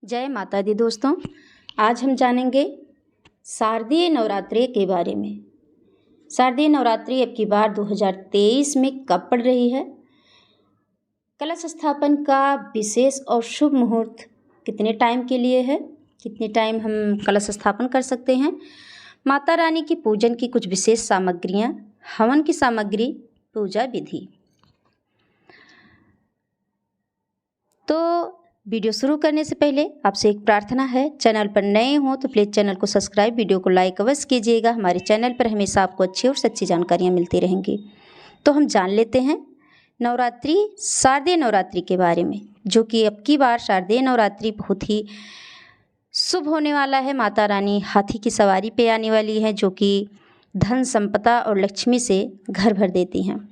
जय माता दी दोस्तों। आज हम जानेंगे शारदीय नवरात्रि के बारे में। शारदीय नवरात्रि अब की बार 2023 में कब पड़ रही है? कलश स्थापन का विशेष और शुभ मुहूर्त कितने टाइम के लिए है? कितने टाइम हम कलश स्थापन कर सकते हैं? माता रानी की पूजन की कुछ विशेष सामग्रियाँ, हवन की सामग्री, पूजा विधि। तो वीडियो शुरू करने से पहले आपसे एक प्रार्थना है, चैनल पर नए हो तो प्लीज़ चैनल को सब्सक्राइब, वीडियो को लाइक अवश्य कीजिएगा। हमारे चैनल पर हमेशा आपको अच्छी और सच्ची जानकारियाँ मिलती रहेंगी। तो हम जान लेते हैं नवरात्रि, शारदीय नवरात्रि के बारे में, जो कि अब की बार शारदीय नवरात्रि बहुत ही शुभ होने वाला है। माता रानी हाथी की सवारी पे आने वाली है, जो कि धन संपदा और लक्ष्मी से घर भर देती हैं।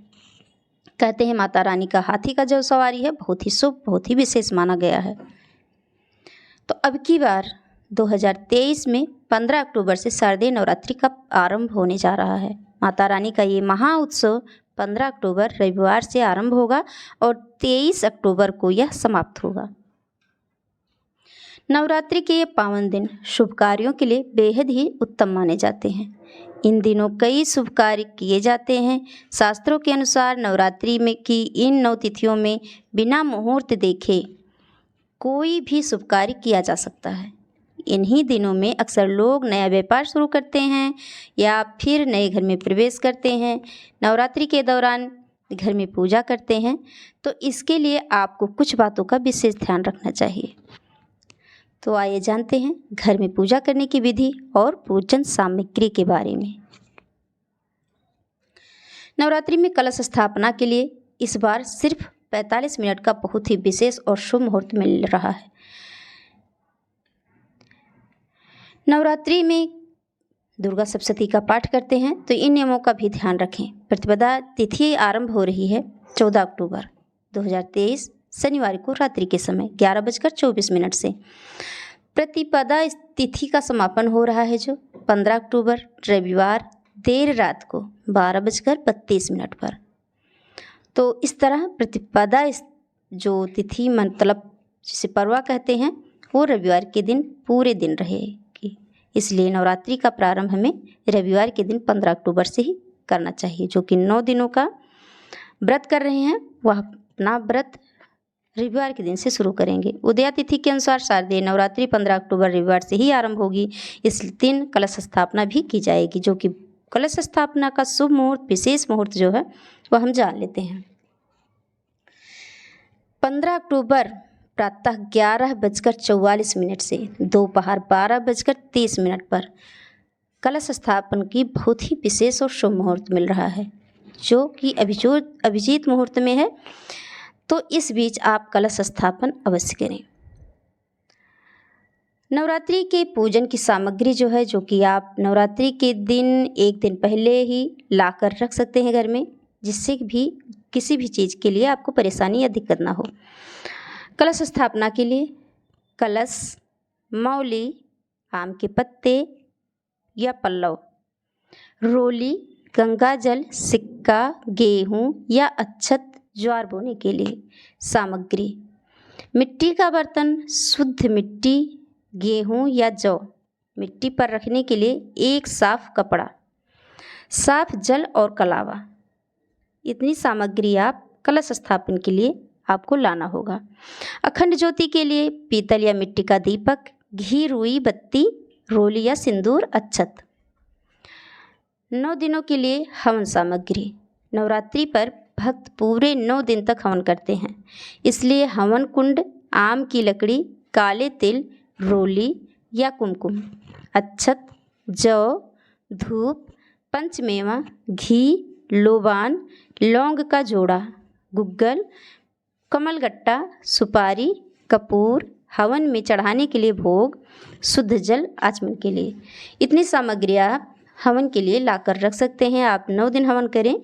कहते हैं माता रानी का हाथी का जो सवारी है बहुत ही शुभ, बहुत ही विशेष माना गया है। तो अब की बार 2023 में 15 अक्टूबर से शारदीय नवरात्रि का आरंभ होने जा रहा है। माता रानी का ये महा उत्सव 15 अक्टूबर रविवार से आरंभ होगा और 23 अक्टूबर को यह समाप्त होगा। नवरात्रि के ये पावन दिन शुभ कार्यों के लिए बेहद ही उत्तम माने जाते हैं। इन दिनों कई शुभ कार्य किए जाते हैं। शास्त्रों के अनुसार नवरात्रि में की इन 9 तिथियों में बिना मुहूर्त देखे कोई भी शुभ कार्य किया जा सकता है। इन्हीं दिनों में अक्सर लोग नया व्यापार शुरू करते हैं या फिर नए घर में प्रवेश करते हैं। नवरात्रि के दौरान घर में पूजा करते हैं, तो इसके लिए आपको कुछ बातों का विशेष ध्यान रखना चाहिए। तो आइए जानते हैं घर में पूजा करने की विधि और पूजन सामग्री के बारे में। नवरात्रि में कलश स्थापना के लिए इस बार सिर्फ 45 मिनट का बहुत ही विशेष और शुभ मुहूर्त मिल रहा है। नवरात्रि में दुर्गा सप्तशती का पाठ करते हैं, तो इन नियमों का भी ध्यान रखें। प्रतिपदा तिथि आरंभ हो रही है 14 अक्टूबर 2023 शनिवार को रात्रि के समय 11:24 से। प्रतिपदा तिथि का समापन हो रहा है जो 15 अक्टूबर रविवार देर रात को 12:32 पर। तो इस तरह प्रतिपदा जो तिथि मतलब जिसे परवा कहते हैं, वो रविवार के दिन पूरे दिन रहेगी। इसलिए नवरात्रि का प्रारंभ हमें रविवार के दिन 15 अक्टूबर से ही करना चाहिए। जो कि 9 दिनों का व्रत कर रहे हैं, वह अपना व्रत रविवार के दिन से शुरू करेंगे। उदया तिथि के अनुसार शारदीय नवरात्रि 15 अक्टूबर रविवार से ही आरंभ होगी। इस दिन कलश स्थापना भी की जाएगी, जो कि कलश स्थापना का शुभ मुहूर्त, विशेष मुहूर्त जो है वह हम जान लेते हैं। 15 अक्टूबर प्रातः 11:44 से दोपहर 12:30 पर कलश स्थापन की बहुत ही विशेष और शुभ मुहूर्त मिल रहा है, जो कि अभिजीत मुहूर्त में है। तो इस बीच आप कलश स्थापन अवश्य करें। नवरात्रि के पूजन की सामग्री जो है, जो कि आप नवरात्रि के दिन एक दिन पहले ही ला कर रख सकते हैं घर में, जिससे भी किसी भी चीज़ के लिए आपको परेशानी या दिक्कत ना हो। कलश स्थापना के लिए कलश, मौली, आम के पत्ते या पल्लव, रोली, गंगा जल, सिक्का, गेहूँ या अक्षत, ज्वार बोने के लिए सामग्री, मिट्टी का बर्तन, शुद्ध मिट्टी, गेहूँ या जौ, मिट्टी पर रखने के लिए एक साफ कपड़ा, साफ जल और कलावा। इतनी सामग्री आप कलश स्थापन के लिए आपको लाना होगा। अखंड ज्योति के लिए पीतल या मिट्टी का दीपक, घी, रुई बत्ती, रोली या सिंदूर, अक्षत। 9 दिनों के लिए हवन सामग्री। नवरात्रि पर भक्त पूरे 9 दिन तक हवन करते हैं, इसलिए हवन कुंड, आम की लकड़ी, काले तिल, रोली या कुमकुम, अक्षत, जौ, धूप, पंचमेवा, घी, लोबान, लौंग का जोड़ा, गुग्गल, कमलगट्टा, सुपारी, कपूर, हवन में चढ़ाने के लिए भोग, शुद्ध जल आचमन के लिए। इतनी सामग्री आप हवन के लिए लाकर रख सकते हैं। आप 9 दिन हवन करें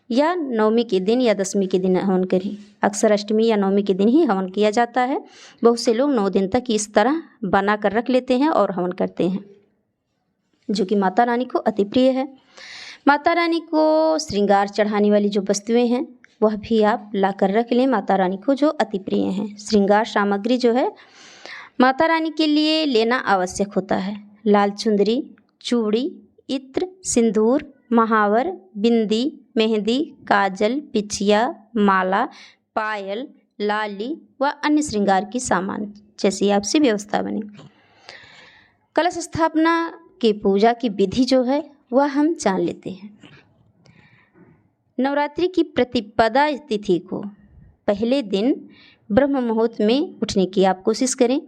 या नवमी के दिन या दशमी के दिन हवन करें। अक्सर अष्टमी या नवमी के दिन ही हवन किया जाता है। बहुत से लोग 9 दिन तक इस तरह बना कर रख लेते हैं और हवन करते हैं, जो कि माता रानी को अति प्रिय है। माता रानी को श्रृंगार चढ़ाने वाली जो वस्तुएं हैं, वह भी आप ला कर रख लें। माता रानी को जो अति प्रिय हैं। श्रृंगार सामग्री जो है माता रानी के लिए लेना आवश्यक होता है लाल चुंदरी, चूड़ी, इत्र, सिंदूर, महावर, बिंदी, मेहंदी, काजल, पिछिया, माला, पायल, लाली व अन्य श्रृंगार की सामान जैसी आपसी व्यवस्था बने। कलश स्थापना की पूजा की विधि जो है वह हम जान लेते हैं। नवरात्रि की प्रतिपदा तिथि को पहले दिन ब्रह्म मुहूर्त में उठने की आप कोशिश करें।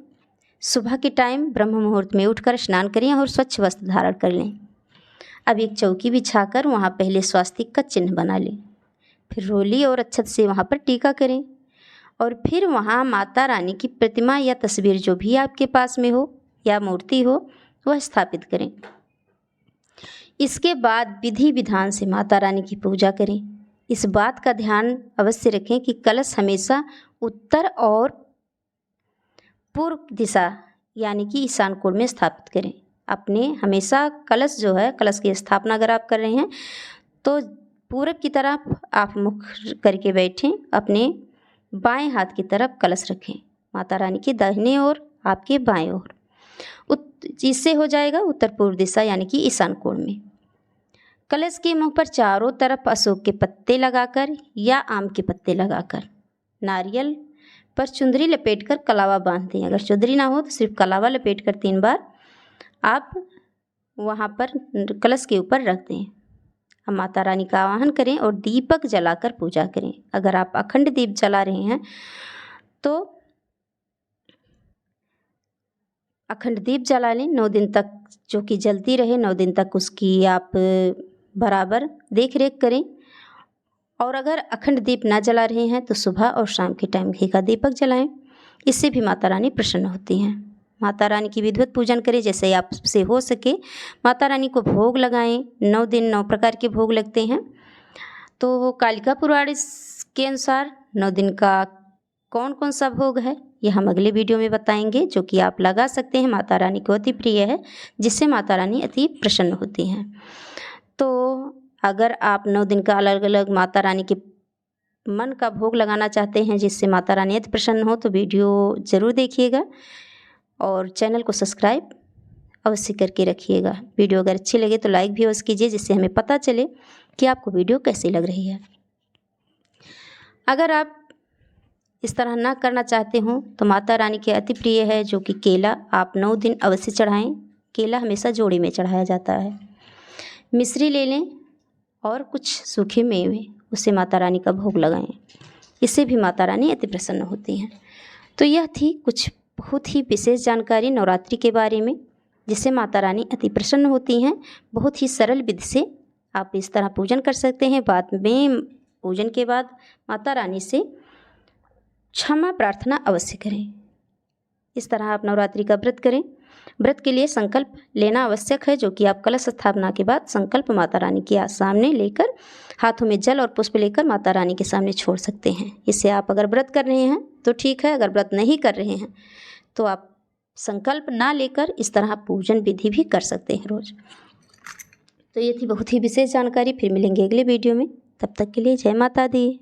सुबह के टाइम ब्रह्म मुहूर्त में उठकर स्नान करें और स्वच्छ वस्त्र धारण कर लें। अब एक चौकी बिछाकर वहाँ पहले स्वास्तिक का चिन्ह बना लें, फिर रोली और अक्षत से वहाँ पर टीका करें और फिर वहाँ माता रानी की प्रतिमा या तस्वीर जो भी आपके पास में हो या मूर्ति हो वह स्थापित करें। इसके बाद विधि विधान से माता रानी की पूजा करें। इस बात का ध्यान अवश्य रखें कि कलश हमेशा उत्तर और पूर्व दिशा यानी कि ईशान कोण में स्थापित करें। अपने हमेशा कलश जो है, कलश की स्थापना अगर आप कर रहे हैं तो पूरब की तरफ आप मुख करके बैठें, अपने बाएं हाथ की तरफ कलश रखें, माता रानी की दाहिने ओर, आपके बाएं ओर। इससे हो जाएगा उत्तर पूर्व दिशा यानी कि ईशान कोण में। कलश के मुंह पर चारों तरफ अशोक के पत्ते लगाकर या आम के पत्ते लगाकर नारियल पर चुंदरी लपेटकर कलावा बांध दें। अगर चुंदरी ना हो तो सिर्फ कलावा लपेटकर 3 बार आप वहाँ पर कलश के ऊपर रख दें। अब माता रानी का आवाहन करें और दीपक जलाकर पूजा करें। अगर आप अखंड दीप जला रहे हैं तो अखंड दीप जला लें 9 दिन तक, जो कि जलती रहे 9 दिन तक, उसकी आप बराबर देख रेख करें। और अगर अखंड दीप ना जला रहे हैं तो सुबह और शाम के टाइम घी का दीपक जलाएं। इससे भी माता रानी प्रसन्न होती हैं। माता रानी की विधिवत पूजन करें जैसे आपसे हो सके। माता रानी को भोग लगाएं। 9 दिन 9 प्रकार के भोग लगते हैं। तो कालिका पुराण के अनुसार 9 दिन का कौन कौन सा भोग है ये हम अगले वीडियो में बताएंगे, जो कि आप लगा सकते हैं। माता रानी को अति प्रिय है, जिससे माता रानी अति प्रसन्न होती हैं। तो अगर आप 9 दिन का अलग अलग माता रानी के मन का भोग लगाना चाहते हैं जिससे माता रानी अति प्रसन्न हो तो वीडियो ज़रूर देखिएगा और चैनल को सब्सक्राइब अवश्य करके रखिएगा। वीडियो अगर अच्छी लगे तो लाइक भी अवश्य कीजिए, जिससे हमें पता चले कि आपको वीडियो कैसी लग रही है। अगर आप इस तरह ना करना चाहते हो तो माता रानी के अति प्रिय है जो कि केला, आप 9 दिन अवश्य चढ़ाएं। केला हमेशा जोड़ी में चढ़ाया जाता है। मिश्री ले लें और कुछ सूखे मेवे, उससे माता रानी का भोग लगाएं। इससे भी माता रानी अति प्रसन्न होती हैं। तो यह थी कुछ बहुत ही विशेष जानकारी नवरात्रि के बारे में, जिससे माता रानी अति प्रसन्न होती हैं। बहुत ही सरल विधि से आप इस तरह पूजन कर सकते हैं। बाद में पूजन के बाद माता रानी से क्षमा प्रार्थना अवश्य करें। इस तरह आप नवरात्रि का व्रत करें। व्रत के लिए संकल्प लेना आवश्यक है, जो कि आप कलश स्थापना के बाद संकल्प माता रानी के सामने लेकर हाथों में जल और पुष्प लेकर माता रानी के सामने छोड़ सकते हैं। इससे आप अगर व्रत कर रहे हैं तो ठीक है, अगर व्रत नहीं कर रहे हैं तो आप संकल्प ना लेकर इस तरह पूजन विधि भी कर सकते हैं रोज। तो ये थी बहुत ही विशेष जानकारी। फिर मिलेंगे अगले वीडियो में, तब तक के लिए जय माता दी।